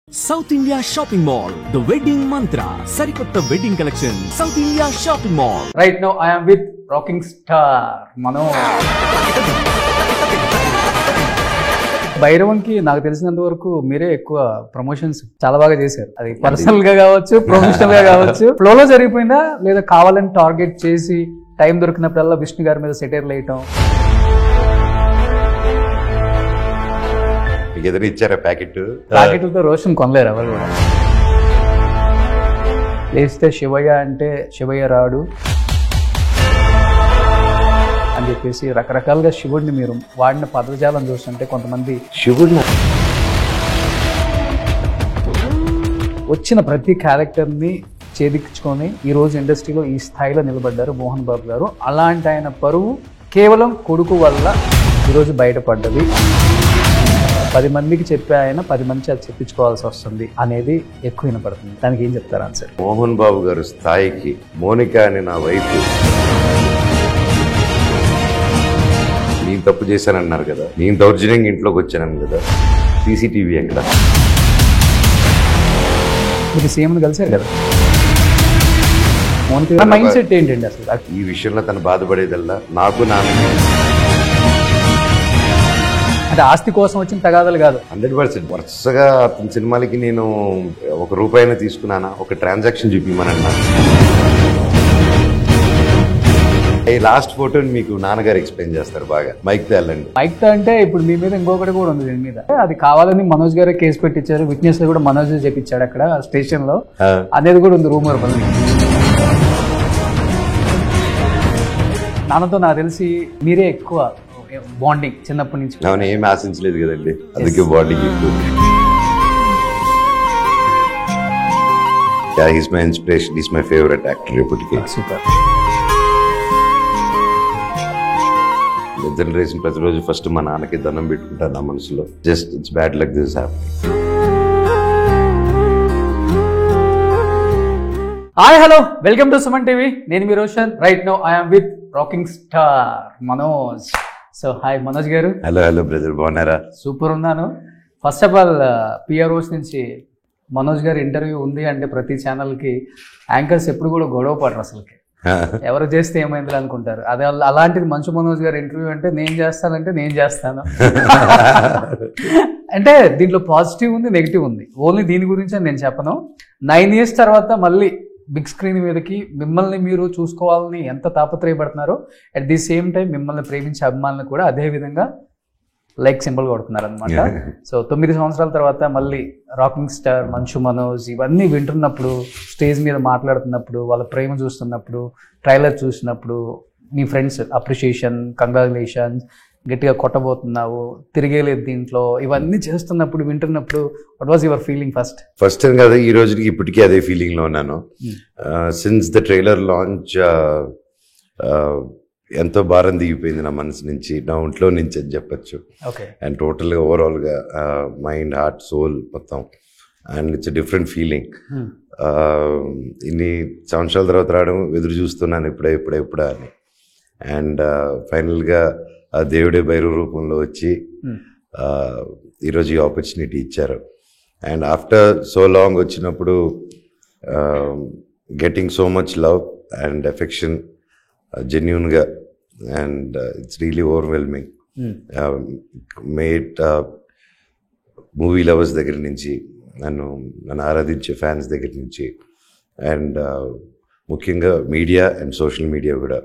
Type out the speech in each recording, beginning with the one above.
South India Shopping Mall, the wedding mantra, Sarikotta wedding collection, South India Shopping Mall. Right now I am with rocking star Manoj. భైరవంకి నాకు తెలిసినంత వరకు మీరే ఎక్కువ promotions చాలా బాగా చేశారు. అది పర్సనల్ గా కావచ్చు, ప్రొఫెషనల్ గా కావచ్చు. ఫ్లోలో జరిగిపోయిందా లేదా కావాలని టార్గెట్ చేసి టైం దొరికినప్పుడల్లా విష్ణు గారి మీద సెటైర్లు వేయటం? ఇచ్చారా ప్యాకెట్లతో రోషన్ కొనలేరు ఎవరు కూడా. లేస్తే శివయ్య అంటే శివయ్య రాడు అని చెప్పేసి రకరకాలుగా శివుడిని మీరు వాడిన పదజాలం చూస్తుంటే కొంతమంది శివుడిని వచ్చిన ప్రతి క్యారెక్టర్ని ఛేదించుకొని ఈరోజు ఇండస్ట్రీలో ఈ స్థాయిలో నిలబడ్డారు మోహన్ బాబు గారు. అలాంటి ఆయన పరువు కేవలం కొడుకు వల్ల ఈరోజు బయటపడ్డది. 10 మందికి చెప్పే ఆయన 10 మంది అది చెప్పించుకోవాల్సి వస్తుంది అనేది ఎక్కువ వినపడుతుంది. దానికి ఏం చెప్తారు ఆన్సర్? మోహన్ బాబు గారు స్థాయికి మోనిక అని నా వైఫ్ నేను తప్పు చేశానన్నారు కదా, నేను దౌర్జన్యంగా ఇంట్లోకి వచ్చాను కదా, సీసీటీవీ ఎక్కడ? మీరు సీఎం కలిసారు కదా, మోనిక మైండ్ సెట్ ఏంటండి అసలు? ఈ విషయంలో తను బాధపడేదల్లా నాకు అంటే ఆస్తి కోసం వచ్చిన తగాదాలు కాదు. 100% వరుసగా అతని సినిమాలకి నేను ₹1 తీసుకున్నానా, ఒక ట్రాన్సాక్షన్ చూపిమనన్నా. ఈ లాస్ట్ ఫోటోని మీకు నాన్నగారు ఎక్స్ప్లెయిన్ చేస్తారు బాగా. మైక్ తో వెళ్ళండి. మైక్ తో అంటే ఇప్పుడు మీ మీద ఇంకొకటి కూడా ఉంది దీని మీద. అది కావాలని మనోజ్ గారే కేసు పెట్టించారు, విట్నెస్ కూడా మనోజ్ చెప్పించాడు అక్కడ స్టేషన్ లో అనేది కూడా ఉంది రూమర్. నాన్నతో నాకు తెలిసి మీరే ఎక్కువ బాండింగ్ చిన్నప్పటి నుంచి. అవును, ఏమి ఆశించలేదు కదండి, అందుకే బాండింగ్ ఎక్కువ. He's my inspiration, he's my favourite actor ఇప్పటికే. సూపర్. జనరేషన్ ప్రతిరోజు ఫస్ట్ మా నాన్నకి దండం పెట్టుకుంటాను నా మనసులో. Just it's bad luck this happening. Hi hello, welcome to Suman TV. నేను మీ Roshan. Right now I'm with rocking star Manoj. So hi Manoj garu. Hello brother, బాగున్నారా? సూపర్ ఉన్నాను. ఫస్ట్ ఆఫ్ ఆల్ పిఆర్ఓస్ నుంచి మనోజ్ గారు ఇంటర్వ్యూ ఉంది అంటే ప్రతి ఛానల్కి యాంకర్స్ ఎప్పుడు కూడా గొడవ పడరు అసలుకి. ఎవరు చేస్తే ఏమైంది అనుకుంటారు. అదే అలాంటిది మంచు మనోజ్ గారు ఇంటర్వ్యూ అంటే నేను చేస్తానంటే నేను చేస్తాను. అంటే దీంట్లో పాజిటివ్ ఉంది, నెగిటివ్ ఉంది. ఓన్లీ దీని గురించి నేను చెప్పను. 9 years తర్వాత మళ్ళీ బిగ్ స్క్రీన్ మీదకి మిమ్మల్ని మీరు చూసుకోవాలని ఎంత తాపత్రయపడుతున్నారో, అట్ ది సేమ్ టైం మిమ్మల్ని ప్రేమించే అభిమానులు కూడా అదే విధంగా లైక్ సింబల్ కొడుతున్నారు అనమాట. సో 9 సంవత్సరాల తర్వాత మళ్ళీ రాకింగ్ స్టార్ మంచు మనోజ్ ఇవన్నీ వింటున్నప్పుడు, స్టేజ్ మీద మాట్లాడుతున్నప్పుడు, వాళ్ళ ప్రేమ చూస్తున్నప్పుడు, ట్రైలర్ చూసినప్పుడు, మీ ఫ్రెండ్స్ అప్రిషియేషన్, కంగ్రాచులేషన్స్, గట్టిగా కొట్టబోతున్నావు, తిరిగేలేదు దీంట్లో, ఇవన్నీ చేస్తున్నప్పుడు వింటున్నప్పుడు what was your feeling? First time కదా ఈ రోజుకి ఇప్పటికీ అదే ఫీలింగ్ లో ఉన్నాను. సిన్స్ ద ట్రైలర్ లాంచ్ ఎంతో భారం దిగిపోయింది నా మనసు నుంచి, నా ఒంట్లో నుంచి అని చెప్పచ్చు. అండ్ టోటల్గా ఓవరాల్గా మైండ్, హార్ట్, సోల్ మొత్తం. And it's different feeling. ఇన్ని సంవత్సరాల తర్వాత రావడం ఎదురు చూస్తున్నాను ఎప్పుడా అని. అండ్ ఫైనల్గా ఆ దేవుడే భైరవ రూపంలో వచ్చి ఈరోజు ఈ ఆపర్చునిటీ ఇచ్చారు. అండ్ ఆఫ్టర్ సో లాంగ్ వచ్చినప్పుడు getting so much love and affection జెన్యూన్గా, అండ్ ఇట్స్ రియలీ ఓవర్వెల్మింగ్. మేట్ మూవీ లవర్స్ దగ్గర నుంచి, నన్ను ఆరాధించే ఫ్యాన్స్ దగ్గర నుంచి, అండ్ ముఖ్యంగా మీడియా అండ్ సోషల్ మీడియా కూడా.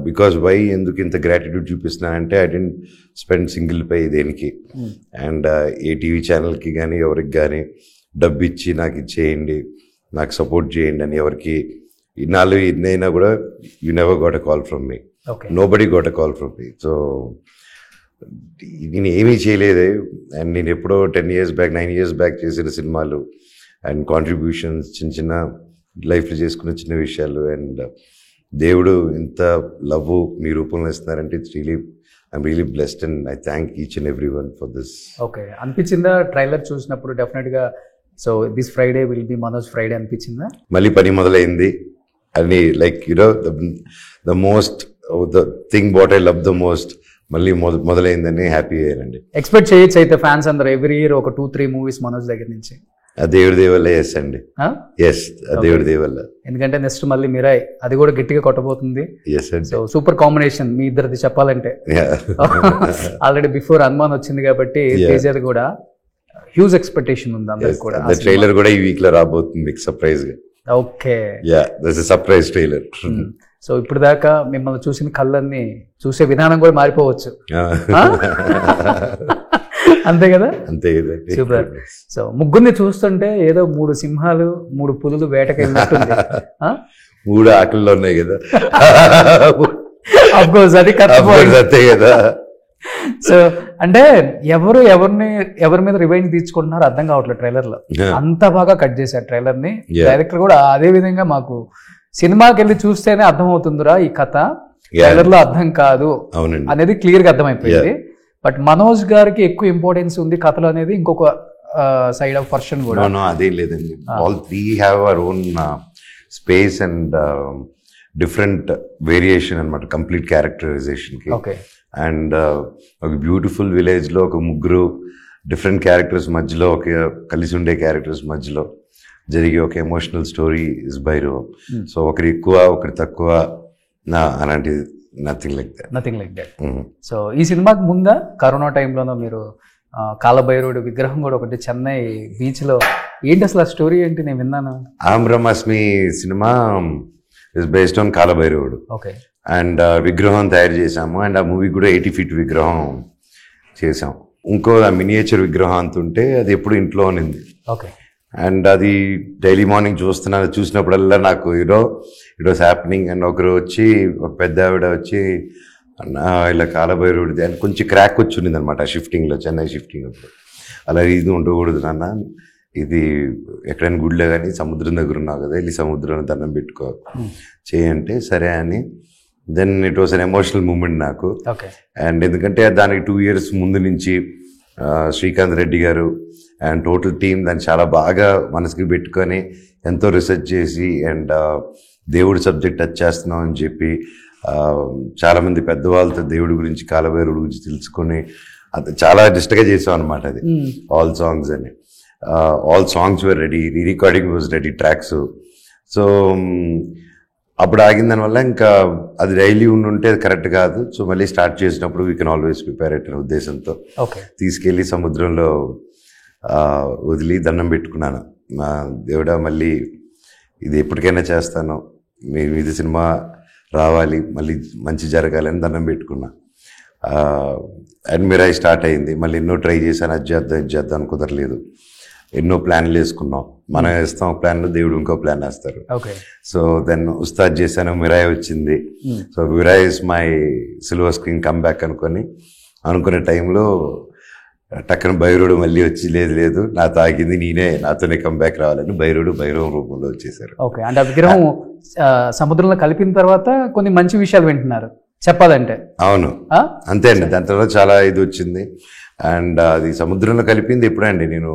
బికాజ్ వై ఎందుకు ఇంత గ్రాటిట్యూడ్ చూపిస్తున్నానంటే, ఐ డెంట్ స్పెండ్ సింగిల్ పై దేనికి. అండ్ ఏ టీవీ ఛానల్కి కానీ ఎవరికి కానీ డబ్బు ఇచ్చి నాకు ఇచ్చేయండి, నాకు సపోర్ట్ చేయండి అని ఎవరికి ఇన్నాళ్ళు ఇన్నైనా కూడా you never got a call from me. Nobody got a call from me. So నేను ఏమీ చేయలేదే. అండ్ నేను ఎప్పుడో 10 years బ్యాక్, 9 years బ్యాక్ చేసిన సినిమాలు అండ్ కాంట్రిబ్యూషన్స్, చిన్న లైఫ్లో చేసుకున్న చిన్న విషయాలు, అండ్ దేవుడు ఇంత లవ్ మీ రూపంలో ఇస్తున్నారంటే it's really I'm really blessed and I thank each and every one for this. Okay, అనిపించిందా ట్రైలర్ చూసినప్పుడు డెఫినెట్గా so this Friday will be Manoj Friday అనిపించిందా? మళ్ళీ పని మొదలైంది అని. Like the most the thing what I love the most, మళ్ళీ మొదలైందని హ్యాపీ అయ్యానండి. ఎక్స్పెక్ట్ చేయొచ్చు అయితే ఫ్యాన్స్ అందరూ ఎవ్రీ ఇయర్ ఒక 2-3 మూవీస్ మనోజ్ దగ్గర నుంచి? ఆ దేవుడి దేవల్ల ఎస్ అండి, ఎస్ ఆ దేవుడి దేవల్ల. ఎందుకంటే నెక్స్ట్ మళ్ళీ మిరాయ్ అది కూడా గట్టిగా కొట్టబోతుంది. ఎస్ అండి. సో సూపర్ కాంబినేషన్ మీ ఇద్దరిది చెప్పాలంటే. ఆల్రెడీ బిఫోర్ హనుమాన్ వచ్చింది కాబట్టి తేజది కూడా హ్యూజ్ ఎక్స్పెక్టేషన్ ఉంది అందరికి కూడా. ట్రైలర్ కూడా ఈ వీక్ లో రాబోతుంది సర్ప్రైజ్ గా. Okay, yeah that's a surprise trailer. So ఇప్పుడు దాకా మిమ్మల్ని చూసిన కళ్ళన్నీ చూసే విధానం కూడా మారిపోవచ్చు. అంతే కదా? అంతే కదండి. సూపర్. సో ముగ్గురిని చూస్తుంటే ఏదో 3 సింహాలు 3 పులులు వేటకెళ్ళినట్టుంది. 3 ఆకలిలో ఉన్నాయి కదా. అఫ్కోర్స్ అది అంతే కదా. సో అంటే ఎవరి మీద రివెంజ్ తీర్చుకుంటున్నారో అర్థం కావట్లేదు ట్రైలర్ లో. అంత బాగా కట్ చేశారు ట్రైలర్ ని. డైరెక్టర్ కూడా అదే విధంగా మాకు సినిమాకి వెళ్ళి చూస్తేనే అర్థం అవుతుందిరా ఈ కథ, ట్రైలర్ లో అర్థం కాదు అనేది క్లియర్ గా అర్థమైపోయింది. బట్ మనోజ్ గారికి ఎక్కువ ఇంపార్టెన్స్ ఉంది కథలో అనేది ఇంకొక సైడ్ ఆఫ్ పర్సన్ కూడా. అదే లేదండి, all 3 have our own space and different variation అనమాట కంప్లీట్ క్యారెక్టరైజేషన్ కి. ఓకే. అండ్ ఒక బ్యూటిఫుల్ విలేజ్ లో ఒక ముగ్గురు డిఫరెంట్ క్యారెక్టర్స్ మధ్యలో కలిసి ఉండే క్యారెక్టర్స్ మధ్యలో జరిగే ఒక emotional story is Bhairavam. So ఒకరి ఎక్కువ ఒకరి తక్కువ అలాంటిది నథింగ్ లైక్ దట్. సో ఈ సినిమాకి ముందా కరోనా టైంలోనో మీరు కాలభైరవుడు విగ్రహం కూడా ఒకటి చెన్నై బీచ్ లో, ఏంటి అసలు ఆ స్టోరీ ఏంటి? నేను విన్నాను. ఆం బ్రహ్మాస్మి సినిమా ఇస్ బేస్డ్ ఆన్ కాలభైరవుడు. ఓకే. అండ్ విగ్రహం తయారు చేసాము. అండ్ ఆ మూవీ కూడా 80 feet విగ్రహం చేసాం. ఇంకో మినియేచర్ విగ్రహం అంత ఉంటే అది ఎప్పుడు ఇంట్లో ఉన్నింది. ఓకే. అండ్ అది డైలీ మార్నింగ్ చూసినప్పుడల్లా నాకు ఇట్ వాస్ హ్యాపెనింగ్. అండ్ ఒకరు వచ్చి ఒక పెద్ద ఆవిడ వచ్చి ఇలా కాలభైరవుడిది అని కొంచెం క్రాక్ వచ్చి ఉన్నింది అనమాట షిఫ్టింగ్లో, చెన్నై షిఫ్టింగ్ అప్పుడు. అలా ఇది ఉండకూడదు నాన్న, ఇది ఎక్కడైనా గుడిలో కానీ సముద్రం దగ్గర ఉన్నావు కదా, వెళ్ళి సముద్రంలో దండం పెట్టుకో చేయంటే సరే అని. Then it was an emotional moment నాకు. అండ్ ఎందుకంటే దానికి 2 years ముందు నుంచి శ్రీకాంత్ రెడ్డి గారు అండ్ టోటల్ టీమ్ దాన్ని చాలా బాగా మనసుకి పెట్టుకొని ఎంతో రీసెర్చ్ చేసి అండ్ దేవుడి సబ్జెక్ట్ టచ్ చేస్తున్నాం అని చెప్పి చాలామంది పెద్దవాళ్ళతో దేవుడి గురించి కాలభైరవుడి గురించి తెలుసుకొని అది చాలా డిస్ట్గా చేసాం అనమాట. అది ఆల్ సాంగ్స్ అని all songs were ready, recording was ready, tracks. So అప్పుడు ఆగిన దానివల్ల ఇంకా అది డైలీ ఉండుంటే అది కరెక్ట్ కాదు. సో మళ్ళీ స్టార్ట్ చేసినప్పుడు వీ కెన్ ఆల్వేస్ ప్రిపేర్ అనే ఉద్దేశంతో తీసుకెళ్ళి సముద్రంలో వదిలి దండం పెట్టుకున్నాను. మా దేవుడా మళ్ళీ ఇది ఎప్పటికైనా చేస్తాను, ఇది సినిమా రావాలి, మళ్ళీ మంచి జరగాలని దండం పెట్టుకున్నా. అండ్ మిరాయి స్టార్ట్ అయింది. మళ్ళీ ఎన్నో ట్రై చేశాను, అది చేద్దాం కుదరలేదు. ఎన్నో ప్లాన్లు వేసుకున్నాం. మనం వేస్తాం ఒక ప్లాన్, దేవుడు ఇంకో ప్లాన్ వేస్తారు. సో దెన్ ఉస్తాద్ చేశాను, మిరాయి వచ్చింది. So Mirai is my silver screen comeback అనుకునే టైంలో టక్కన భైరవుడు మళ్ళీ వచ్చి లేదు నా తాగింది నేనే, నాతోనే కంబ్యాక్ రావాలని భైరవం రూపంలో వచ్చేసారు. ఓకే. అంటే ఆ విగ్రహం సముద్రంలో కలిపిన తర్వాత కొన్ని మంచి విషయాలు వింటున్నారు చెప్పాలంటే. అవును అంతే అండి. దాని తర్వాత చాలా ఇది వచ్చింది. అండ్ అది సముద్రంలో కలిపింది ఎప్పుడండి, నేను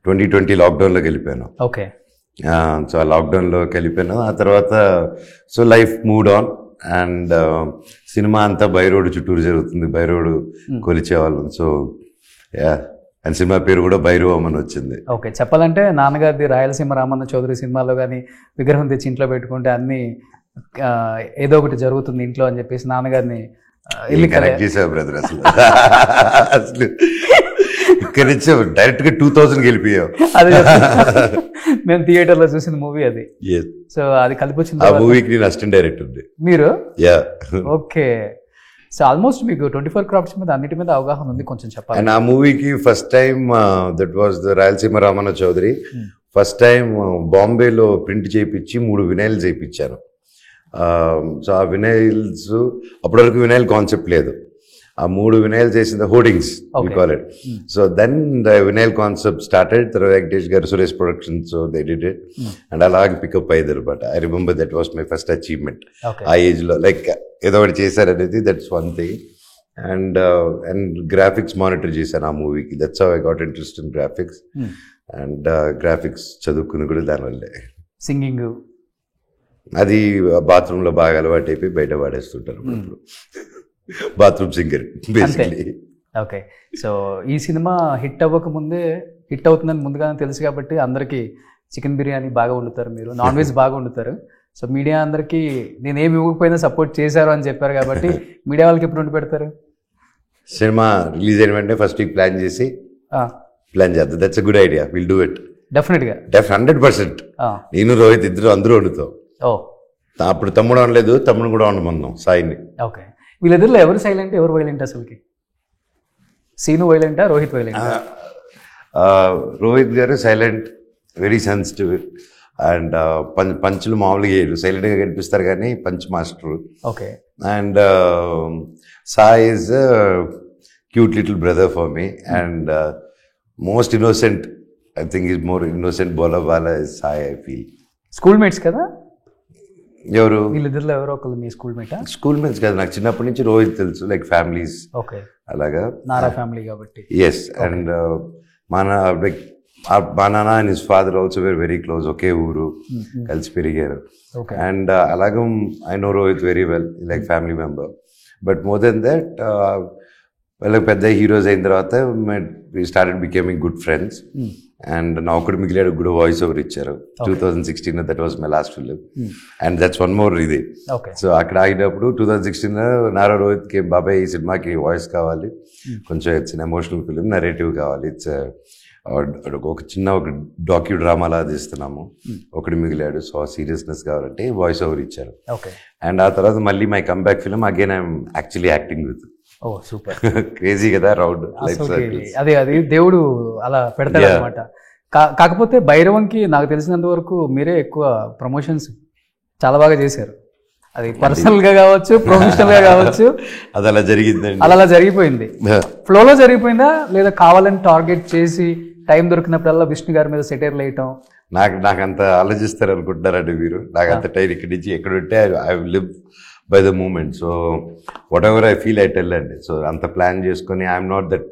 2020 లాక్డౌన్లో కలిపాను. ఓకే. సో ఆ లాక్డౌన్లో కలిపాను. ఆ తర్వాత so life mood on. And cinema అంతా భైరవుడు చుట్టూరు జరుగుతుంది, భైరవుడు కొలిచేవాళ్ళం. సో అండ్ సినిమా పేరు కూడా భైరవం అని వచ్చింది. ఓకే. చెప్పాలంటే నాన్నగారిది రాయలసీమ రామన్న చౌదరి సినిమాలో కానీ విగ్రహం తెచ్చి ఇంట్లో పెట్టుకుంటే అన్ని ఏదో ఒకటి జరుగుతుంది ఇంట్లో అని చెప్పేసి నాన్నగారిని కనెక్ట్ చేసావు బ్రదర్. అసలు ఇక్కడ నుంచి డైరెక్ట్ గా 2000 వెళ్ళిపోయావు. అదే మేము థియేటర్లో చూసిన మూవీ అది. సో అది కలిపి వచ్చింది. ఆ మూవీకి నేను అసిస్టెంట్ డైరెక్టర్ మీరు? యా. ఓకే. సో ఆల్మోస్ట్ మీకు 24 క్రాఫ్ట్స్ మీద అన్నిటి మీద అవగాహన ఉంది, కొంచెం చెప్పాలి. అండ్ ఆ మూవీకి first time that was the Rayalaseema Ramanna Chowdary. First time బాంబేలో ప్రింట్ చేయించి 3 వినైల్స్ చేయించాను. సో ఆ వినైల్స్ అప్పటివరకు వినైల్ కాన్సెప్ట్ లేదు. ఆ 3 వినైల్స్ చేసిన hoardings we call it. So then the vinyl concept started. తర్వాత Venkatesh garu Suresh Productions, so they did it. And అలాగే పికప్ అయ్యారు. But I remember that was my first achievement ఆ ఏజ్ లో. లైక్ ఏదో ఒకటి చేశారనేది, that's one thing. And graphics monitor చేశాను ఆ మూవీకి. That's how I got interest in graphics. And graphics చదువుకుని కూడా దానివల్లే. సింగింగ్ అది బాత్రూంలో బాగా అలవాటు అయిపోయి బయట పాడేస్తుంటారు. Bathroom singer basically. Okay, so ఈ సినిమా హిట్ అవ్వకముందే హిట్ అవుతుందని ముందుగానే తెలుసు కాబట్టి అందరికీ చికెన్ బిర్యానీ బాగా వండుతారు, మీరు నాన్ వెజ్ బాగా వండుతారు. సో మీడియా అందరికీ నేనేమి ఇవ్వకపోయినా సపోర్ట్ చేశారు అని చెప్పారు కాబట్టి మీడియా వాళ్ళకి ఎప్పుడు వండి పెడతారు? సినిమా రిలీజ్ అయిన వెంటనే ఫస్ట్ వీక్ ప్లాన్ చేసి ప్లాన్ చేద్దాం. That's a good idea, will do it డెఫినెట్గా. 100%. నేను రోహిత్ ఇద్దరు అందరూ వండుతాం. అప్పుడు తమ్ముడు అనలేదు, తమ్ముడు కూడా వండమన్నాం సాయిని. ఓకే, వీళ్ళిద్దరిలో ఎవరు సైలెంట్ ఎవరు వైలెంట్ అసలుకి? సీను వైలెంటా, రోహిత్ వైలెంటా? రోహిత్ గారు సైలెంట్, వెరీ సెన్సిటివ్ అండ్ పంచులు మామూలుగా వేయరు, సైలెంట్గా కనిపిస్తారు కానీ punch master. Okay. And Sai is cute little brother for me and most innocent. I think is more innocent Bala is Sai, I feel. School mates కదా ఎవరు వీళ్ళిద్దరిలో? ఎవరో ఒకళ్ళు మీ స్కూల్ మేటా? స్కూల్ మేట్స్ కదా, నాకు చిన్నప్పటి నుంచి రోహిత్ తెలుసు, లైక్ ఫ్యామిలీస్. ఓకే, అలాగా నారా ఫ్యామిలీ కాబట్టి. ఎస్, అండ్ మా నాన్న and his father also were very close, ఒకే ఊరు, కలిసి పెరిగారు. అండ్ అలాగే I know Rohit very well, like family member. But more than that వాళ్ళకి పెద్ద హీరోస్ అయిన తర్వాత we started becoming good friends. And నా ఒకటి మిగిలాడు కూడా వాయిస్ ఓవర్ ఇచ్చారు 2016, that was my last film. And that's one more ఇది. సో అక్కడ ఆగినప్పుడు 2016 నారా రోహిత్కి బాబాయ్ ఈ సినిమాకి వాయిస్ కావాలి, కొంచెం ఇట్స్ ఎమోషనల్ ఫిలిం, నరేటివ్ కావాలి, ఇట్స్ ఒక చిన్న ఒక డాక్యూ డ్రామాలా తీస్తున్నాము, ఒకటి మిగిలాడు, సో సీరియస్నెస్ కావాలంటే వాయిస్ ఓవర్ ఇచ్చారు. అండ్ ఆ తర్వాత మళ్ళీ my comeback film again I'm actually acting with. ఓ సూపర్, క్రేజీ కదా రౌండ్ లైఫ్. అదే అది దేవుడు అలా పెడతాడు అనమాట. కాకపోతే భైరవంకి నాకు తెలిసినంత వరకు మీరే ఎక్కువ ప్రమోషన్స్ చాలా బాగా చేశారు. అది పర్సనల్ గా కావచ్చు, ప్రొఫెషనల్ గా కావచ్చు, అది అలా జరిగిందండి. అలా జరిగిపోయింది, ఫ్లోలో జరిగిపోయిందా లేదా కావాలని టార్గెట్ చేసి టైం దొరికినప్పుడల్లా విష్ణు గారి మీద సెటైర్లు వేయటం? నాకు అంత ఆలోచిస్తారు అనుకుంటున్నారండి మీరు. నాకు అంత టైం ఇక్కడి నుంచి ఎక్కడుంటే I live by the moment. So whatever I feel I tell అండి. సో అంత ప్లాన్ చేసుకొని I'm not that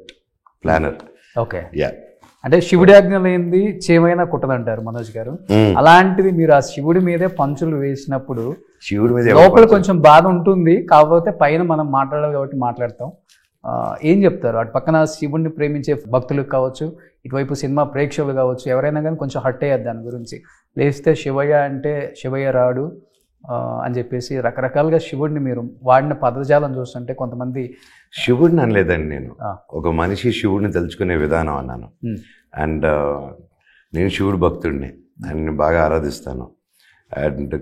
planner. Okay, yeah. అంటే శివుడి ఆజ్ఞ లేనిది చేమైనా కుట్టదంటారు మనోజ్ గారు. అలాంటిది మీరు ఆ శివుడి మీదే పంచులు వేసినప్పుడు శివుడి మీద లోపల కొంచెం బాధ ఉంటుంది, కాకపోతే పైన మనం మాట్లాడాలి కాబట్టి మాట్లాడతాం. ఏం చెప్తారు? అటు పక్కన శివుడిని ప్రేమించే భక్తులకు కావచ్చు, ఇటువైపు సినిమా ప్రేక్షకులు కావచ్చు, ఎవరైనా కానీ కొంచెం హర్ట్ అయ్యారు దాని గురించి. లేస్తే శివయ్య అంటే శివయ్య రాడు అని చెప్పేసి రకరకాలుగా శివుడిని మీరు వాడిన పదజాలం చూస్తుంటే కొంతమంది శివుడిని అనలేదండి నేను, ఒక మనిషి శివుడిని తలుచుకునే విధానం అన్నాను. అండ్ నేను శివుడు భక్తుడిని, ఆయన బాగా ఆరాధిస్తాను. అండ్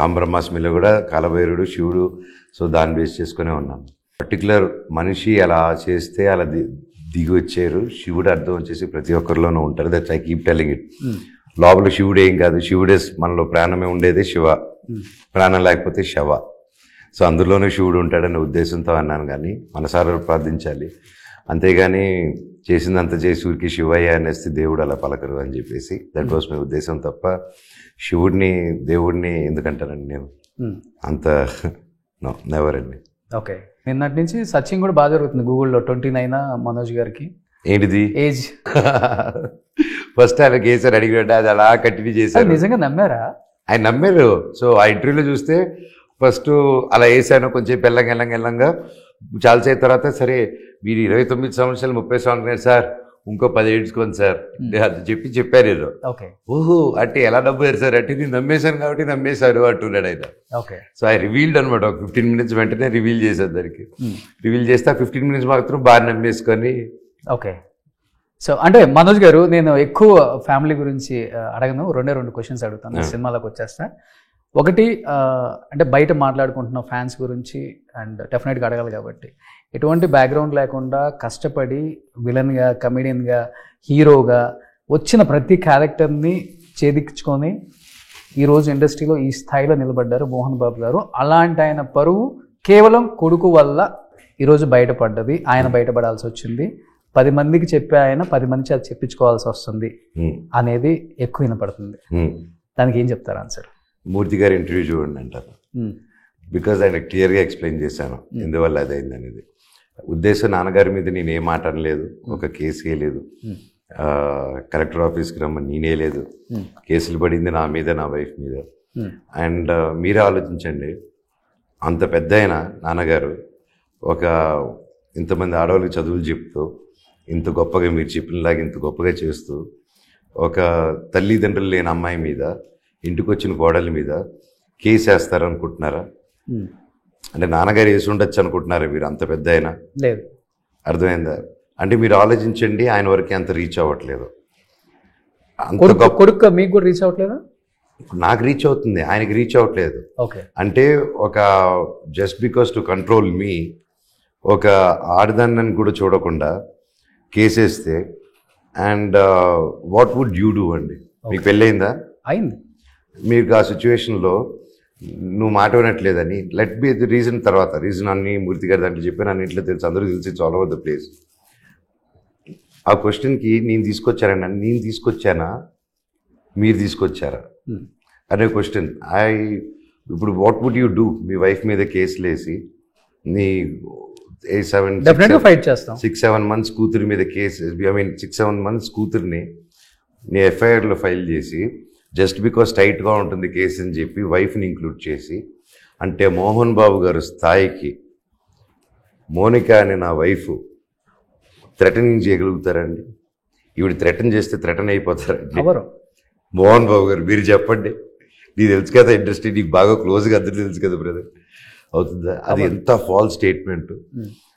ఆంబ్రహ్మాస్మిలో కూడా కాలభైరుడు శివుడు, సో దాన్ని బేస్ చేసుకునే ఉన్నాను. పర్టికులర్ మనిషి అలా చేస్తే అలా దిగి వచ్చారు, శివుడు అర్థం వచ్చేసి ప్రతి ఒక్కరిలోనూ ఉంటారు. That's I keep telling it. లోపల శివుడు ఏం కాదు, శివుడే మనలో ప్రాణమే ఉండేదే శివ, ప్రాణం లేకపోతే శవ. సో అందులోనే శివుడు ఉంటాడనే ఉద్దేశంతో అన్నాను, కానీ మనసారా ప్రార్థించాలి, అంతేగాని చేసిందంత చేసి ఊరికి శివయ్య అనేస్తే దేవుడు అలా పలకరు అని చెప్పేసి దట్ వాస్ మై ఉద్దేశం తప్ప శివుడిని దేవుడిని ఎందుకంటానండి నేను, అంత నో నెవర్ అండి. ఓకే, నిన్నటి నుంచి సర్చింగ్ కూడా బాగా జరుగుతుంది గూగుల్లో. 29 మనోజ్ గారికి ఏంటిది ఏజ్? ఫస్ట్ ఆయన కేసీఆర్ అడిగినట్టు అది అలా కంటిన్యూ చేశారు. నిజంగా నమ్మారా? ఆయన నమ్మారు. సో ఆ ఇంటర్వ్యూలో చూస్తే ఫస్ట్ అలా వేసాను, కొంచెం వెళ్ళంగా చాలాసేపు తర్వాత సరే మీరు 29 సంవత్సరాలు 30 సంవత్సరాలు సార్, ఇంకో 10 ఏడ్చుకోండి సార్ అది చెప్పారు ఏదో. ఓహో అంటే ఎలా నమ్మారు సార్ అంటే నేను నమ్మేశాను కాబట్టి నమ్మేశారు అంటున్నాడు ఆయన. సో ఐ రివీల్డ్ అనమాట, ఒక 15 minutes వెంటనే రివీల్ చేశారు. దానికి రివీల్ చేస్తే 15 minutes మాత్రం బాగా నమ్మేసుకొని. ఓకే, సో అంటే మనోజ్ గారు నేను ఎక్కువ ఫ్యామిలీ గురించి అడగను, 2 క్వశ్చన్స్ అడుగుతాను, సినిమాలోకి వచ్చేస్తా. ఒకటి అంటే బయట మాట్లాడుకుంటున్న ఫ్యాన్స్ గురించి అండ్ డెఫినెట్గా అడగాలి కాబట్టి, ఎటువంటి బ్యాక్గ్రౌండ్ లేకుండా కష్టపడి విలన్గా, కమెడియన్గా, హీరోగా వచ్చిన ప్రతి క్యారెక్టర్ని ఛేదించుకొని ఈరోజు ఇండస్ట్రీలో ఈ స్థాయిలో నిలబడ్డారు మోహన్ బాబు గారు. అలాంటి ఆయన పరువు కేవలం కొడుకు వల్ల ఈరోజు బయటపడ్డది, ఆయన బయటపడాల్సి వచ్చింది. 10 మందికి చెప్పే ఆయన 10 మంది అది చెప్పించుకోవాల్సి వస్తుంది అనేది ఎక్కువ వినపడుతుంది. దానికి ఏం చెప్తారు ఆన్సర్? మూర్తి గారి ఇంటర్వ్యూ చూడండి అంటారు. బికాజ్ ఆయన క్లియర్గా ఎక్స్ప్లెయిన్ చేశాను ఎందువల్ల అదైంది అనేది. ఉద్దేశం నాన్నగారి మీద నేను ఏం మాట అనలేదు, ఒక కేసు వేయలేదు, కలెక్టర్ ఆఫీస్కి రమ్మని నేనే లేదు, కేసులు పడింది నా మీద, నా వైఫ్ మీద. అండ్ మీరే ఆలోచించండి, అంత పెద్ద ఆయన నాన్నగారు ఒక ఇంతమంది ఆడవాళ్ళకి చదువులు చెప్తూ ఇంత గొప్పగా మీరు చెప్పినలాగా ఇంత గొప్పగా చేస్తూ ఒక తల్లిదండ్రులు లేని అమ్మాయి మీద ఇంటికి వచ్చిన కోడలి మీద కేసు వేస్తారనుకుంటున్నారా? అంటే నాన్నగారు వేసి ఉండొచ్చు అనుకుంటున్నారా మీరు? అంత పెద్ద అయినా లేదు. అర్థమైందా? అంటే మీరు ఆలోచించండి, ఆయన వరకు అంత రీచ్ అవ్వట్లేదు. అంత గొప్ప కొడుకు మీకు కూడా రీచ్ అవ్వట్లేదా? నాకు రీచ్ అవుతుంది, ఆయనకి రీచ్ అవ్వట్లేదు. ఓకే. అంటే ఒక జస్ట్ బికాస్ టు కంట్రోల్ మీ ఒక ఆడదాన్ని కూడా చూడకుండా కేసేస్తే and what would you do అండి? మీకు పెళ్ళయిందా? అయింది. మీకు ఆ సిచ్యువేషన్లో నువ్వు మాట వినట్లేదని లెట్ బి ది రీజన్, తర్వాత రీజన్ అన్ని మూర్తి గారి దాంట్లో చెప్పాను, అన్నింటిలో తెలుసు, అందరూ తెలిసి it's all over the place. ఆ క్వశ్చన్కి నేను తీసుకొచ్చానండి, నేను తీసుకొచ్చానా మీరు తీసుకొచ్చారా అనే క్వశ్చన్. ఇప్పుడు వాట్ వుడ్ యూ డూ? మీ వైఫ్ మీద కేసులు వేసి నీ 6-7 months కూతురి మీద కేసు, ఐ మీన్ 6-7 months కూతురిని నీ ఎఫ్ఐఆర్లో ఫైల్ చేసి జస్ట్ బికాస్ టైట్గా ఉంటుంది కేసు అని చెప్పి వైఫ్ని ఇంక్లూడ్ చేసి, అంటే మోహన్ బాబు గారు స్థాయికి మోనిక అనే నా వైఫ్ థ్రెటనింగ్ చేయగలుగుతారండి? ఈవిడ థ్రెటన్ చేస్తే థ్రెటన్ అయిపోతారండి? మోహన్ బాబు గారు మీరు చెప్పండి. నీకు తెలుసు కదా ఇండస్ట్రీ, నీకు బాగా క్లోజ్గా అందరికీ తెలుసు కదా బ్రదర్, అవుతుందా? అది ఎంత ఫాల్స్ స్టేట్మెంట్.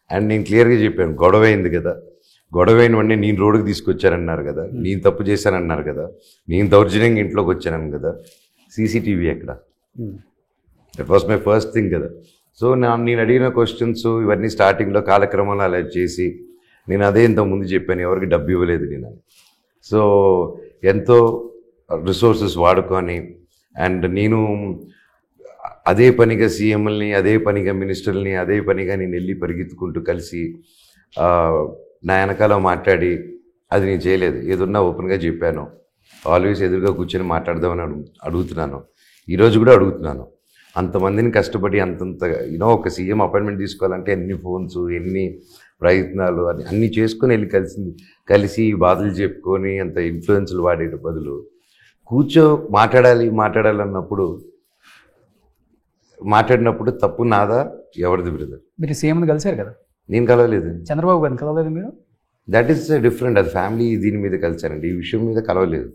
అండ్ నేను క్లియర్గా చెప్పాను, గొడవ అయింది కదా, గొడవ అయిన వెంటనే నేను రోడ్డుకి తీసుకొచ్చానన్నారు కదా, నేను తప్పు చేశానన్నారు కదా, నేను దౌర్జన్యంగా ఇంట్లోకి వచ్చాను కదా, సీసీటీవీ ఎక్కడ? That was my first thing కదా. సో నేను అడిగిన క్వశ్చన్స్ ఇవన్నీ స్టార్టింగ్లో కాలక్రమంలో అలా చేసి నేను అదే ఇంతకుముందు చెప్పాను, ఎవరికి డబ్బు ఇవ్వలేదు నేను. సో ఎంతో రిసోర్సెస్ వాడుకొని అండ్ నేను అదే పనిగా సీఎంఎల్ని, అదే పనిగా మినిస్టర్ని, అదే పనిగా నేను వెళ్ళి పరిగెత్తుకుంటూ కలిసి నా వెనకాల మాట్లాడి అది నేను చేయలేదు. ఏదున్నా ఓపెన్గా చెప్పాను, ఆల్వేస్ ఎదురుగా కూర్చొని మాట్లాడదామని అడుగుతున్నాను, ఈరోజు కూడా అడుగుతున్నాను. అంతమందిని కష్టపడి అంతంత ఒక సీఎం అపాయింట్మెంట్ తీసుకోవాలంటే ఎన్ని ఫోన్స్, ఎన్ని ప్రయత్నాలు అన్నీ చేసుకొని వెళ్ళి కలిసి బాధలు చెప్పుకొని అంత ఇన్ఫ్లుయెన్స్లు వాడే బదులు మాట్లాడినప్పుడు తప్పు నాదా ఎవరిది బ్రదర్? మీరు సీఎంని కలిశారు కదా? నేను కలవలేదు. చంద్రబాబు గారిని కలవలేదు మీరు? That is different. అది ఫ్యామిలీ దీని మీద కలిసానండి, ఈ విషయం మీద కలవలేదు.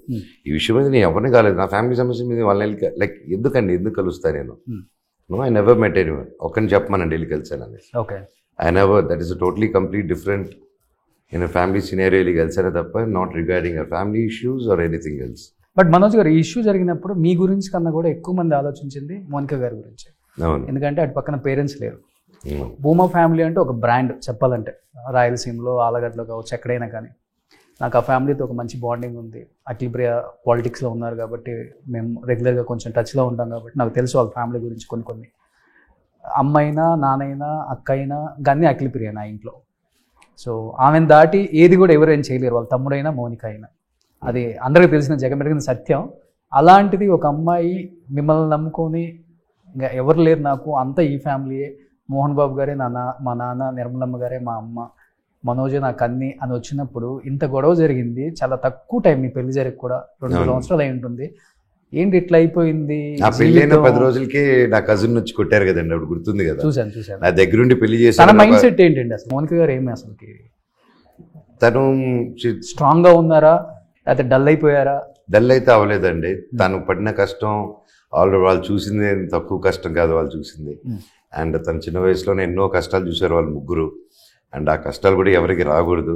ఈ విషయం మీద నేను ఎవరిని కలలేదు. నా ఫ్యామిలీ సమస్య మీద వాళ్ళని లైక్ ఎందుకు కలుస్తా నేను? No, I never met anyone. ఒక్కరిని చెప్పమనండి వెళ్ళి కలిసానని. Okay. I never, that is totally complete different. నేను ఫ్యామిలీ సినారియో వెళ్ళి కలిసానే తప్ప not regarding our family issues or anything else. But Manoj garu, ఈ ఇష్యూ జరిగినప్పుడు మీ గురించి కన్నా కూడా ఎక్కువ మంది ఆలోచించింది మోనిక గారి గురించి. ఎందుకంటే అటు పక్కన పేరెంట్స్ లేరు. భూమా ఫ్యామిలీ అంటే ఒక బ్రాండ్ చెప్పాలంటే, రాయలసీమలో ఆలగడ్డలో కావచ్చు ఎక్కడైనా కానీ. నాకు ఆ ఫ్యామిలీతో ఒక మంచి బాండింగ్ ఉంది. అఖిలప్రియ పాలిటిక్స్లో ఉన్నారు కాబట్టి మేము రెగ్యులర్గా కొంచెం టచ్లో ఉంటాం కాబట్టి నాకు తెలుసు వాళ్ళ ఫ్యామిలీ గురించి కొన్ని. అమ్మైనా, నాన్నైనా, అక్క అయినా కానీ అఖిలప్రియ నా ఇంట్లో. సో ఆమెను దాటి ఏది కూడా ఎవరేం చేయలేరు, వాళ్ళ తమ్ముడైనా మోనిక అయినా. అది అందరికీ తెలిసిన జగమెరిగిన సత్యం. అలాంటిది ఒక అమ్మాయి మిమ్మల్ని నమ్ముకొని ఇంకా ఎవరు లేరు నాకు, అంతా ఈ ఫ్యామిలీయే, మోహన్ బాబు గారే మా నాన్న, నిర్మలమ్మ గారే మా అమ్మ, మనోజే నాకు అన్ని అని వచ్చినప్పుడు ఇంత గొడవ జరిగింది. చాలా తక్కువ టైం, మీ పెళ్లి జరిగి కూడా 2 సంవత్సరాలు అయి ఉంటుంది. ఏంటి ఇట్లా అయిపోయింది? నా పెళ్ళైన 10 రోజులకి నా కజిన్ వచ్చి కొట్టారు కదండి, అప్పుడు గుర్తుంది కదా? చూశాను. నా దగ్గరుండి పెళ్లి చేసి. తన మైండ్ సెట్ ఏంటండి అసలు? మోనిక గారు ఏమి అసలుకి? తను స్ట్రాంగ్గా ఉన్నారా లేకపోతే డల్ అయిపోయారా? డల్ అయితే అవ్వలేదండి. తను పడిన కష్టం ఆల్రెడీ వాళ్ళు చూసింది తక్కువ కష్టం కాదు, వాళ్ళు చూసింది. అండ్ తన చిన్న వయసులోనే ఎన్నో కష్టాలు చూశారు వాళ్ళు ముగ్గురు. అండ్ ఆ కష్టాలు కూడా ఎవరికి రాకూడదు.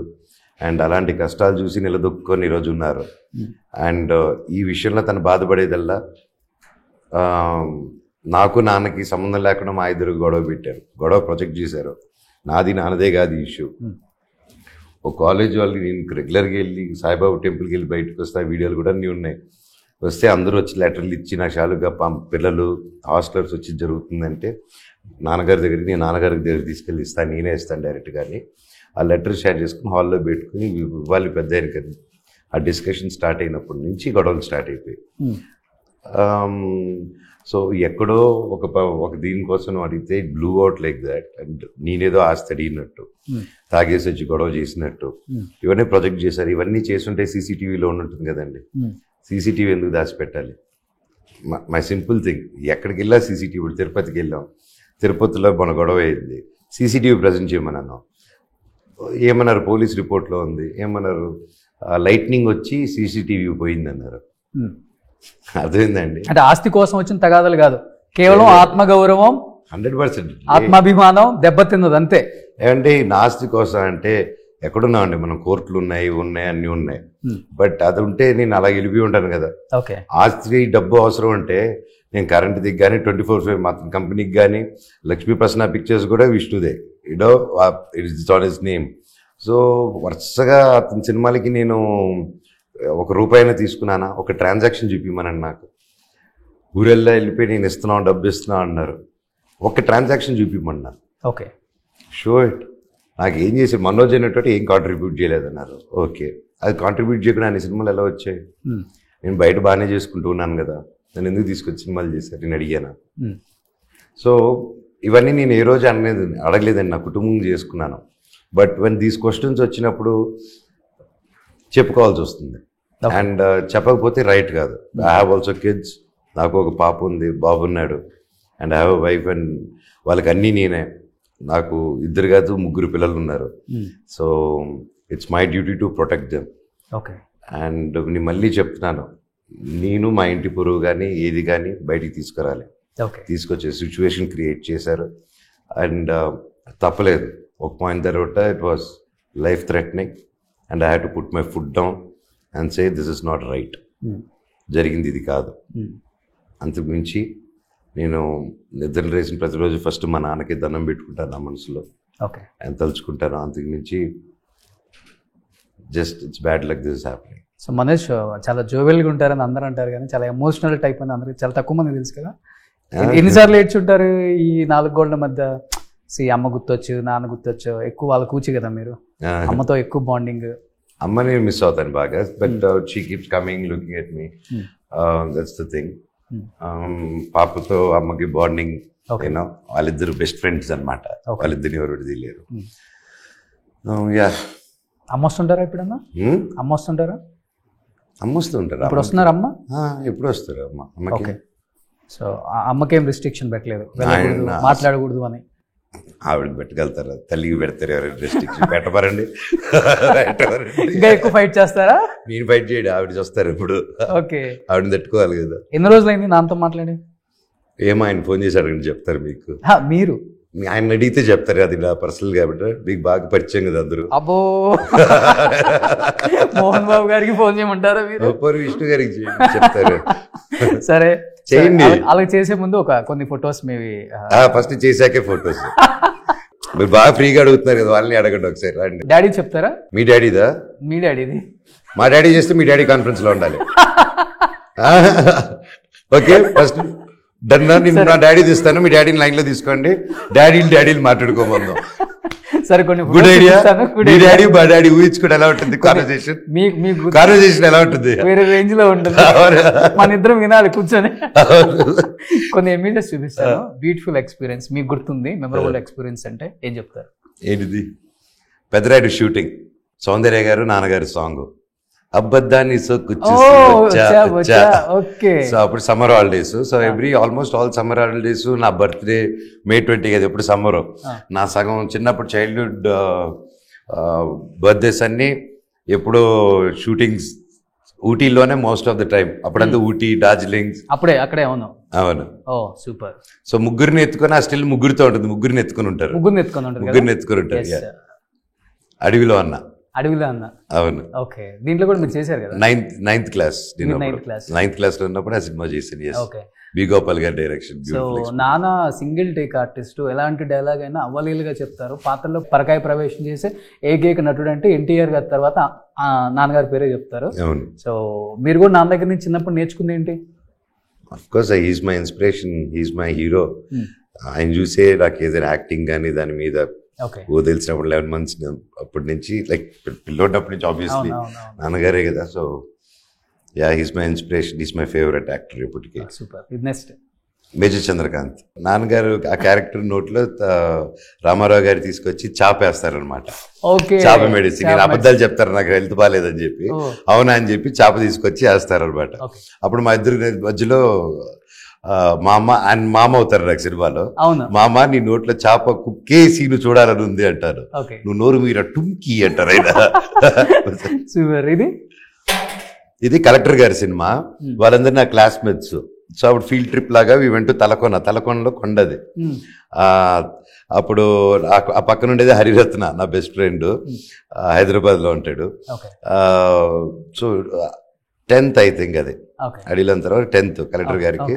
అండ్ అలాంటి కష్టాలు చూసి నిలదొక్కుని ఈరోజు ఉన్నారు. అండ్ ఈ విషయంలో తను బాధపడేదల్లా నాకు నాన్నకి సంబంధం లేకుండా మా ఇద్దరు గొడవ పెట్టారు, గొడవ ప్రొజెక్ట్ చేశారు. నాన్నదే కాదు ఈ ఇష్యూ. ఒక కాలేజ్ వాళ్ళు నేను రెగ్యులర్గా వెళ్ళి సాయిబాబా టెంపుల్కి వెళ్ళి బయటకు వస్తే వీడియోలు కూడా అన్నీ ఉన్నాయి. వస్తే అందరూ వచ్చి లెటర్లు ఇచ్చి నా షాలుగా పిల్లలు హాస్టలర్స్ వచ్చి జరుగుతుందంటే నాన్నగారి దగ్గరికి, నేను నాన్నగారికి దగ్గర తీసుకెళ్ళి ఇస్తాను, నేనే ఇస్తాను డైరెక్ట్. కానీ ఆ లెటర్ షేర్ చేసుకుని హాల్లో పెట్టుకుని వాళ్ళు పెద్ద అయిన కదా ఆ డిస్కషన్ స్టార్ట్ అయినప్పటి నుంచి గొడవలు స్టార్ట్ అయిపోయాయి. సో ఎక్కడో ఒక దీనికోసం అడిగితే blue out like that. And నేనేదో ఆస్తి అడిగినట్టు, తాగేసి వచ్చి గొడవ చేసినట్టు ఇవన్నీ ప్రొజెక్ట్ చేశారు. ఇవన్నీ చేస్తుంటే సీసీటీవీలో ఉంటుంది కదండి. సీసీటీవీ ఎందుకు దాచిపెట్టాలి? మై సింపుల్ థింగ్, ఎక్కడికి వెళ్ళా సీసీటీవీ. తిరుపతికి వెళ్ళాం, తిరుపతిలో మన గొడవ అయింది, సీసీటీవీ ప్రజెంట్ చేయమన్నాను. ఏమన్నారు, పోలీస్ రిపోర్ట్లో ఉంది. ఏమన్నారు, లైట్నింగ్ వచ్చి సీసీటీవీ పోయిందన్నారు. అర్థమైందండి. అంటే ఆస్తి కోసం వచ్చిన తగాదాలు కాదు, కేవలం ఆత్మగౌరవం 100% ఆత్మాభిమానం దెబ్బతిన్నది అంతే. ఏమంటే నా ఆస్తి కోసం అంటే ఎక్కడున్నామండి మనం, కోర్టులు ఉన్నాయి అన్నీ ఉన్నాయి. బట్ అది ఉంటే నేను అలా వెళ్ళిపోయి ఉంటాను కదా. ఓకే, ఆస్తి డబ్బు అవసరం అంటే నేను కరెంట్ దిగ్ కానీ 24/5 మాత్రం కంపెనీకి కానీ లక్ష్మీ ప్రసన్న పిక్చర్స్ కూడా విష్ణుదే, it's on his name. So వరుసగా అతని సినిమాలకి నేను ₹1 తీసుకున్నానా, ఒక ట్రాన్సాక్షన్ చూపిమనండి. నాకు ఊరెల్లా వెళ్ళిపోయి నేను ఇస్తున్నాను, డబ్బు ఇస్తున్నాను అన్నారు. ఒక ట్రాన్సాక్షన్ చూపిమన్నారు. Okay, show it. నాకు ఏం చేసి మనోజ్ అనేటువంటి ఏం కాంట్రిబ్యూట్ చేయలేదన్నారు. ఓకే, అది కాంట్రిబ్యూట్ చేయకుండా అన్ని సినిమాలు ఎలా వచ్చాయి? నేను బయట బాగానే చేసుకుంటూ ఉన్నాను కదా, నేను ఎందుకు తీసుకొచ్చి సినిమాలు చేశారు నేను అడిగాను. సో ఇవన్నీ నేను ఏ రోజు అడగలేదండి, నా కుటుంబం చేసుకున్నాను. బట్ వెన్ దీస్ క్వశ్చన్స్ వచ్చినప్పుడు చెప్పుకోవాల్సి వస్తుంది. అండ్ చెప్పకపోతే రైట్ కాదు. ఐ హ్యావ్ ఆల్సో కిడ్స్, నాకు ఒక పాప ఉంది, బాబు ఉన్నాడు. And I have a wife, and వాళ్ళకి అన్నీ నేనే. నాకు 2 కాదు 3 పిల్లలు ఉన్నారు. So it's my duty to protect them. Okay, and నేను మళ్ళీ చెప్తున్నాను, నేను మా ఇంటి పొరుగు కానీ ఏది కానీ బయటికి తీసుకురాలి. తీసుకొచ్చే సిచ్యువేషన్ క్రియేట్ చేశారు. అండ్ తప్పలేదు. ఒక పాయింట్ తర్వాత it was life threatening and I had to put my foot down and say this is not right. జరిగింది ఇది కాదు. అంతకు మించి నేను నిద్ర లేసిన ప్రతిరోజు ఫస్ట్ మా నాన్నకి దండం పెట్టుకుంటాను నా మనసులో. ఓకే, ఆయన తలుచుకుంటాను. అంతకు మించి just it's bad luck this happening. So Manoj చాలా జోవెల్గా ఉంటారని అందరూ అంటారు, కానీ చాలా ఎమోషనల్ టైప్ అని అందరికి చాలా తక్కువ మంది తెలుసు కదా. ఎన్నిసార్లు ఏడ్చుంటారు ఈ 4 గోళ్ల మధ్య? అమ్మ గుర్తొచ్చు, నాన్న గుర్తొచ్చు, ఎక్కువ వాళ్ళ కూచి కదా మీరు, అమ్మతో ఎక్కువ బాండింగ్. అమ్మని మిస్ అవుతాను బాగా. But she keeps coming looking at me, that's the thing. పాపతో అమ్మకి బాండింగ్, యూనో వాళ్ళిద్దరు బెస్ట్ ఫ్రెండ్స్ అనమాట. వాళ్ళిద్దరిని ఎవరు విడదీయలేరు. అమ్మ వస్తుంటారా ఎప్పుడన్నా? అమ్మ వస్తుంటారా? అమ్మ వస్తుంటారు. ఇప్పుడు వస్తున్నారు అమ్మ? ఎప్పుడు వస్తారు అమ్మ? అమ్మకి. సో అమ్మకేం రిస్ట్రిక్షన్ పెట్టలేదు, మాట్లాడకూడదు అని? ఆవిడకి పెట్టగలుగుతారా? తల్లికి పెడతారు ఎవరైనా రెస్ట్రిక్షన్? పెట్టమరండి. ఇంకా ఎక్కువ ఫైట్ చేస్తారా? నేను ఫైట్ చేయడు, ఆవిడ చూస్తారు ఇప్పుడు. ఓకే, ఆవిడని తట్టుకోవాలి కదా. ఎన్ని రోజులైంది నాన్నతో మాట్లాడి? ఏమో ఆయన ఫోన్ చేసి అడగండి, చెప్తారు మీకు. మీరు ఆయన అడిగితే చెప్తారు, అది నా పర్సనల్ కాబట్టి. మీకు బాగా పరిచయం కదా అందరూ. అబ్బో, మోహన్ బాబు గారికి ఫోన్ చేయమంటారా మీరు? విష్ణు గారికి చెప్తారు. సరే చేయండి. అలాగే చేసే ముందు కొన్ని ఫొటోస్ మీవి ఫస్ట్ చేశాకే ఫొటోస్. మీరు బాగా ఫ్రీగా అడుగుతున్నారు కదా, వాళ్ళని అడగండి ఒకసారి. రండి. డాడీ చెప్తారా? మీ డాడీదా? మీ డాడీది. మా డాడీ చేస్తే మీ డాడీ కాన్ఫరెన్స్ లో ఉండాలి. Okay, first done. నేను నా డాడీ తీస్తాను, మీ డాడీని లైన్ లో తీసుకోండి. డాడీలు మాట్లాడుకోమందాం. సరే, కొన్ని గుడ్ ఐడియా. మీ డాడీ మా డాడీ ఊహించుకుంటే ఎలా ఉంటుంది కాన్వర్సేషన్? కాన్వర్సేషన్ ఎలా ఉంటుంది? వేరే రేంజ్ లో ఉంటుంది. మన ఇద్దరం వినాలి కూర్చొని. కొన్ని ఇమేజెస్ చూపిస్తాను. బ్యూటిఫుల్ ఎక్స్పీరియన్స్ మీకు గుర్తుంది, మెమరబుల్ ఎక్స్పీరియన్స్ అంటే ఏం చెప్తారు? ఏంటిది? పెద్దరాయుడు షూటింగ్, సౌందర్య గారు నాన్నగారు సాంగ్, అబ్బద్దాన్ని సో అప్పుడు summer holidays. So almost all summer holidays. నా బర్త్డే May 20 కదా, ఎప్పుడు సమ్మర్. నా సగం చిన్నప్పుడు చైల్డ్హుడ్ బర్త్డేస్ అన్ని ఎప్పుడో షూటింగ్స్ ఊటీలోనే మోస్ట్ ఆఫ్ ద టైం. అప్పుడంతా ఊటీ, డార్జిలింగ్ అక్కడే. అవును. సూపర్. సో ముగ్గురిని ఎత్తుకొని, ఆ స్టిల్ ముగ్గురితో ఉంటుంది, ముగ్గురిని ఎత్తుకొని ఉంటారు. ముగ్గురిని ఎత్తుకొని ఉంటారు. అడవిలో అన్న. అవును. ఓకే, దీంట్లో కూడా మీరు చేశారు కదా? నైన్త్ క్లాస్ లో ఉన్నప్పుడు ఆ సినిమా చేశాను. బి గోపాల్ గారి డైరెక్షన్. సో నాన్న సింగిల్ టేక్ ఆర్టిస్ట్, ఎలాంటి డైలాగ్ అయినా అవలీలుగా చెప్తారు. పాత్రలో పరకాయ ప్రవేశం చేసే ఏకైక నటుడు అంటే ఎన్టీఆర్ గారి తర్వాత నాన్నగారి పేరే చెప్తారు. అవును. సో మీరు కూడా నాన్న దగ్గర నుంచి చిన్నప్పుడు నేర్చుకుంది ఏంటి? Of course he's my inspiration, he's my hero. ఆయన చూసే నాకు ఏదైనా యాక్టింగ్ కానీ దాని మీద తెలిసినప్పుడు 11 months అప్పటి నుంచి, లైక్ పిల్లోటప్పటి నుంచి ఆబ్వియస్లీ నాన్నగారే కదా. So he's my inspiration, he's my favourite actor ఇప్పటికీ. మేజర్ చంద్రకాంత్. నాన్నగారు ఆ క్యారెక్టర్ నోట్లో రామారావు గారు తీసుకొచ్చి చాపేస్తారనమాట. చాప మెడిసిన్. నేను అబద్ధాలు చెప్తారు, నాకు హెల్త్ బాగాలేదని చెప్పి. అవునా అని చెప్పి చాప తీసుకొచ్చి వేస్తారనమాట. అప్పుడు మా ఇద్దరి మధ్యలో మా అమ్మ అండ్ మామ అవుతారు నాకు సినిమాలో. అవును. మా అమ్మ నీ నోట్లో చేప కుక్కేసి నువ్వు చూడాలని ఉంది అంటారు. ఓకే. నువ్వు నోరు మీర టుంకి అంటారు ఆయన. సూపర్. ఇది కలెక్టర్ గారి సినిమా. వాళ్ళందరూ నా క్లాస్మేట్స్. సో అప్పుడు ఫీల్డ్ ట్రిప్ లాగా వెంటూ తలకొండలో కొండది. అప్పుడు ఆ పక్కన ఉండేది హరిరత్న, నా బెస్ట్ ఫ్రెండ్, హైదరాబాద్లో ఉంటాడు. సో 10th ఐ థింక్ అది అడిగిన తర్వాత 10th కలెక్టర్ గారికి.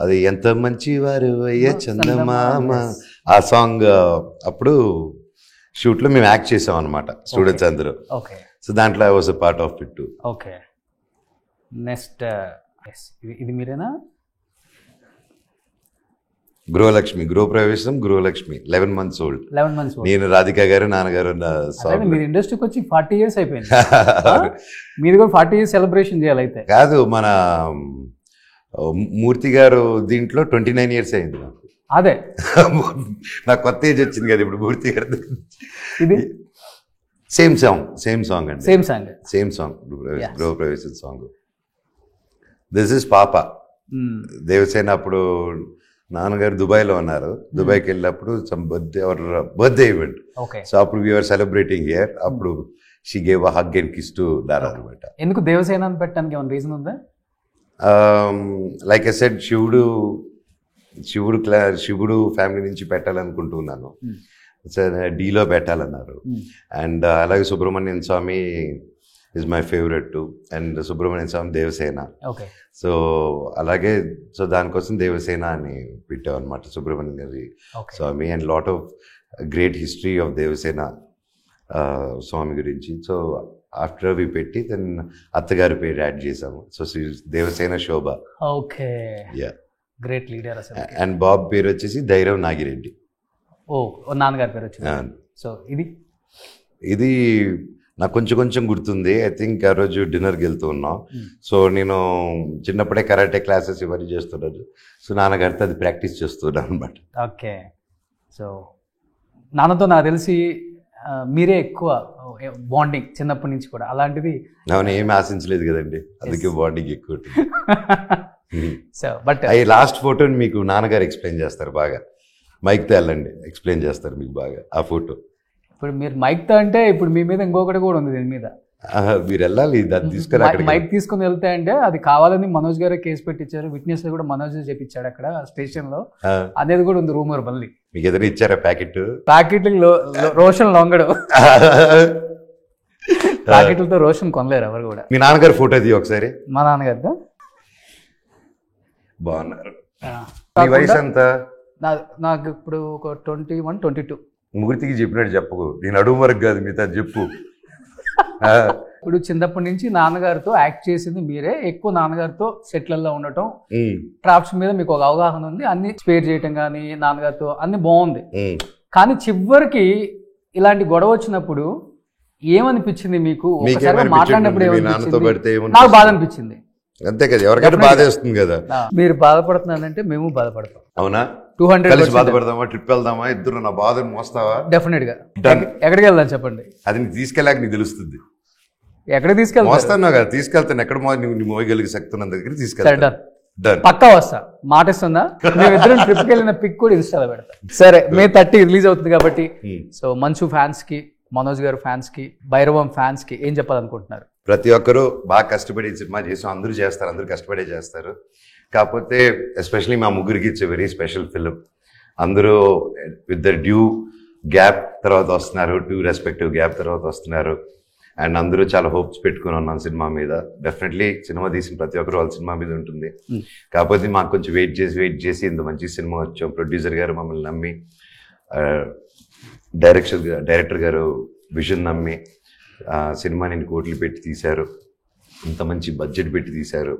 అది ఎంత మంచి వారు అయ్యే చందమామ ఆ సాంగ్ అప్పుడు షూట్లో మేము యాక్ట్ చేసాం అనమాట, స్టూడెంట్స్ అందరూ. సో దాంట్లో I was a part of it. Okay. Next ఇది మీరేనా? గృహప్రవేశం గృహలక్ష్మి 11 months old. నేను రాధిక గారు నాన్నగారు. మీరు ఇండస్ట్రీకి వచ్చి 40 years అయిపోయింది. మీరు కూడా 40 years సెలబ్రేషన్ చేయాలి అయితే. కాదు, మన మూర్తి గారు దీంట్లో 29 years అయింది నాకు. అదే నాకు కొత్త ఏజ్ వచ్చింది కదా ఇప్పుడు మూర్తి గారు. ఇది సేమ్ సాంగ్ అండి. సేమ్ సాంగ్ గృహప్రవేశం సాంగ్. దిస్ ఇస్ పాప. దేవసేన అప్పుడు నాన్నగారు దుబాయ్లో ఉన్నారు. దుబాయ్కి వెళ్ళినప్పుడు బర్త్డే ఈవెంట్. సో అప్పుడు వీఆర్ సెలబ్రేటింగ్ హియర్. అప్పుడు she gave a hug and kiss to డారా అనమాట. ఎందుకు దేవసేన అని పెట్టడానికి ఏమైనా రీజన్ ఉందా? లైక్ ఐ సెడ్, శివుడు ఫ్యామిలీ నుంచి పెట్టాలనుకుంటున్నాను. డీలో పెట్టాలన్నారు. అండ్ అలాగే Subrahmanyam Swamy is my favourite too. And Subrahmanyam Swamy Devasena. So అలాగే దానికోసం దేవసేన అని పెట్టాం అనమాట, సుబ్రహ్మణ్యం గారి Swamy. And lot of great history of Devasena Swamy గురించి. సో ఆఫ్టర్ వి పెట్టి దెన్ అత్తగారి పేరు యాడ్ చేసాము. సో దేవసేన శోభ. ఓకే. యా, గ్రేట్ లీడర్ అసలు. అండ్ బాబ్ పేరు వచ్చేసి ధైర్యం నాగిరెడ్డి. ఓ, నాన్నగారి పేరు వచ్చింది. సో ఇది నాకు కొంచెం గుర్తుంది. ఐ థింక్ ఆ రోజు డిన్నర్కి వెళ్తూ ఉన్నాం. సో నేను చిన్నప్పుడే కరాటే క్లాసెస్ ఇవన్నీ చేస్తున్నాను. సో నాన్నగారితో అది ప్రాక్టీస్ చేస్తున్నాను అనమాట. ఓకే. సో నాన్నతో నాకు తెలిసి మీరే ఎక్కువ బాండింగ్ చిన్నప్పటి నుంచి కూడా. అలాంటిది నేను ఏమి ఆశించలేదు కదండి, అందుకే బాండింగ్ ఎక్కువ. సో బట్ ఈ లాస్ట్ ఫోటోని మీకు నాన్నగారు ఎక్స్ప్లెయిన్ చేస్తారు బాగా. మైక్తో వెళ్ళండి, ఎక్స్ప్లెయిన్ చేస్తారు మీకు బాగా ఆ ఫోటో. ఇప్పుడు మీరు మైక్తో అంటే ఇప్పుడు మీ మీద ఇంకొకటి కూడా ఉంది దీని మీద. మీరు వెళ్ళాలి, దాన్ని తీసుకుని మైక్ తీసుకుని వెళ్తే అంటే అది కావాలని మనోజ్ గారే కేసు పెట్టించారు. విట్నెస్ కూడా మనోజ్ చెప్పించాడు అక్కడ స్టేషన్ లో అనేది కూడా ఉంది రూమర్. మళ్ళీ మీకు ఎదురు ఇచ్చారా ప్యాకెట్ రోషన్ లొంగడు. ప్యాకెట్లతో రోషన్ కొనలేరు ఎవరు కూడా. మీ నాన్నగారు ఫోటో అది ఒకసారి. మా నాన్నగారితో బాగున్నారు. వయసు ఎంత? నాకు ఇప్పుడు ఒక 21, 22. మూర్తికి చెప్పినట్టు చెప్పకు, నేను అడుగు వరకు కాదు మిగతా చెప్పు. ఇప్పుడు చిన్నప్పటి నుంచి నాన్నగారితో యాక్ట్ చేసింది మీరే. ఎక్కువ నాన్నగారితో సెట్లలో ఉండటం, క్రాఫ్ట్స్ మీద మీకు ఒక అవగాహన ఉంది. అన్ని స్పేర్ చేయటం కానీ నాన్నగారితో అన్ని బాగుంది. కానీ చివరికి ఇలాంటి గొడవ వచ్చినప్పుడు ఏమనిపించింది మీకు? మాట్లాడినప్పుడు ఏమనిపించింది? నాకు బాధ అనిపించింది. అంతే కదా, ఎవరికైనా బాధ వేస్తుంది కదా. మీరు బాధపడుతున్నారంటే మేము బాధపడతాం. అవునా? 200 బాధపడదామా? ట్రిప్ వెళ్దామా? ఇద్దరు నా బాధను మోస్తావా? డెఫినెట్ గా. ఎక్కడికి వెళ్దాం చెప్పండి. అది నీకు తీసుకెళ్ళాక నీకు తెలుస్తుంది. ఎక్కడికి తీసుకెళ్తా? మోస్తాను కదా, తీసుకెళ్తాను. ఎక్కడ నువ్వు మోయగలిగే శక్తి ఉన్న దగ్గరికి తీసుకెళ్తాను. పక్కా వస్తా, మాట ఇస్తుందా? మేమిద్దరం ట్రిప్కి వెళ్ళిన పిక్ కూడా ఇన్స్టాలో పెడతా. సరే, May 30 రిలీజ్ అవుతుంది కాబట్టి సో మంచు ఫ్యాన్స్ కి, మనోజ్ గారు ఫ్యాన్స్ కి, భైరవం ఫ్యాన్స్ కి ఏం చెప్పాలనుకుంటున్నారు? ప్రతి ఒక్కరూ బాగా కష్టపడి సినిమా చేసాం. అందరూ చేస్తారు, అందరూ కష్టపడే చేస్తారు. కాకపోతే ఎస్పెషలీ మా ముగ్గురికి it's a very special film. అందరూ విత్ ద డ్యూ గ్యాప్ తర్వాత వస్తున్నారు, డ్యూ రెస్పెక్టివ్ గ్యాప్ తర్వాత వస్తున్నారు. అండ్ అందరూ చాలా హోప్స్ పెట్టుకుని ఉన్నాం సినిమా మీద. డెఫినెట్లీ సినిమా తీసిన ప్రతి ఒక్కరు వాళ్ళ సినిమా మీద ఉంటుంది. కాకపోతే మాకు కొంచెం వెయిట్ చేసి ఇంత మంచి సినిమా వచ్చాం. ప్రొడ్యూసర్ గారు మమ్మల్ని నమ్మి, డైరెక్టర్ గారు విజన్ నమ్మి సినిమాని కోట్లు పెట్టి తీశారు. ఇంత మంచి బడ్జెట్ పెట్టి తీశారు.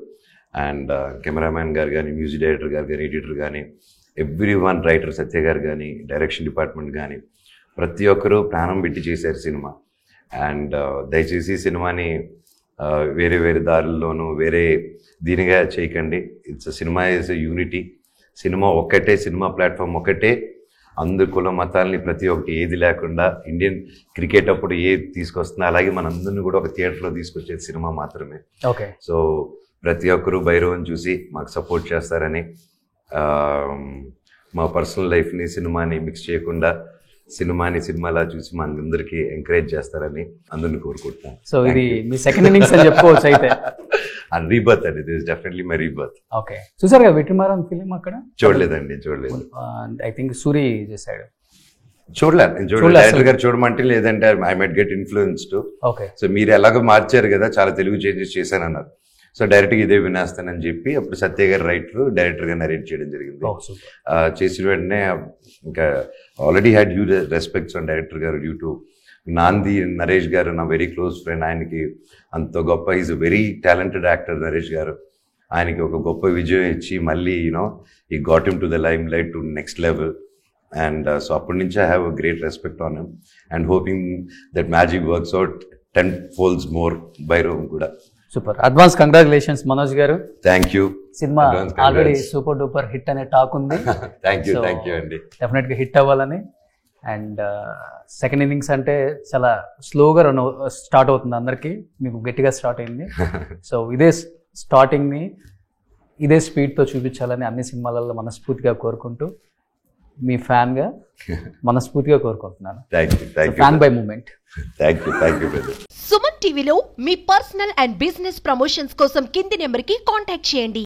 అండ్ కెమెరామ్యాన్ గారు కానీ, మ్యూజిక్ డైరెక్టర్ గారు కానీ, ఎడిటర్ కానీ, ఎవ్రీవన్, రైటర్ సత్య గారు కానీ, డైరెక్షన్ డిపార్ట్మెంట్ కానీ ప్రతి ఒక్కరూ ప్రాణం పెట్టి చేశారు సినిమా. అండ్ దయచేసి సినిమాని వేరే వేరే దారుల్లోనూ వేరే దీనిగా చేయకండి. It's cinema is a unity. Cinema ఒక్కటే, సినిమా ప్లాట్ఫామ్ ఒకటే. అందరు కుల మతాలని ప్రతి ఒక్కటి ఏది లేకుండా ఇండియన్ క్రికెట్ అప్పుడు ఏది తీసుకొస్తున్నా అలాగే మనందరినీ కూడా ఒక థియేటర్లో తీసుకొచ్చేది సినిమా మాత్రమే. ఓకే. సో ప్రతి ఒక్కరూ భైరవం చూసి మాకు సపోర్ట్ చేస్తారని మా పర్సనల్ లైఫ్ని సినిమాని మిక్స్ చేయకుండా సినిమాని సినిమాలా చూసి మా అందరికీ ఎంకరేజ్ చేస్తారని అందరిని కోరుకుంటున్నాను. సో ఇది మీ సెకండ్ ఇన్నింగ్స్ అని చెప్పుకోవచ్చు అయితే. అండ్ రీబర్త్ అండి, this definitely my rebirth. Okay, చూసారు కదా వెట్రిమారన్ ఫిలిం అక్కడ? చూడలేదండి, చూడలేదు. ఐ థింక్ సూరి చేశాడు. చూడలేదు. డైరెక్టర్ గారు చూడమంటే, లేదంటే I might get influenced. Okay. So మీరు ఎలాగో మార్చారు కదా, చాలా తెలుగు చేంజెస్ చేశానన్నారు. సో డైరెక్ట్గా ఇదే వినేస్తానని చెప్పి అప్పుడు సత్య గారు రైటర్, డైరెక్టర్ గా నరేట్ చేయడం జరిగింది. చేసిన వెంటనే ఇంకా already had huge respects on director గారు డ్యూ టు నాంది నరేష్ గారు, నా వెరీ క్లోజ్ ఫ్రెండ్. ఆయనకి అంత గొప్ప, is a very talented actor Naresh garu. ఆయనకి ఒక గొప్ప విజయం ఇచ్చి మళ్ళీ ఈ got him to the limelight to next level. And so అప్పటి నుంచి I have a great respect on him and hoping that magic works out 10 folds more బైరోమ్ కూడా. Super, advance congratulations Manoj garu. Thank you. Cinema already super duper hit అనే talk ఉంది. Thank you అండి. Definite గా hit అవ్వాలని. And second innings అంటే చాలా స్లోగా స్టార్ట్ అవుతుంది అందరికి, మీకు గట్టిగా స్టార్ట్ అయింది. సో ఇదే స్టార్టింగ్ ని ఇదే స్పీడ్ తో చూపించాలని అన్ని సినిమాలలో మనస్ఫూర్తిగా కోరుకుంటూ, మీ ఫ్యాన్ గా మనస్ఫూర్తిగా కోరుకుంటున్నాను. Fan by moment. Thank you brother. Suman టీవీలో మీ పర్సనల్ అండ్ బిజినెస్ ప్రమోషన్స్ కోసం కింది నెంబర్కి కాంటాక్ట్ చేయండి.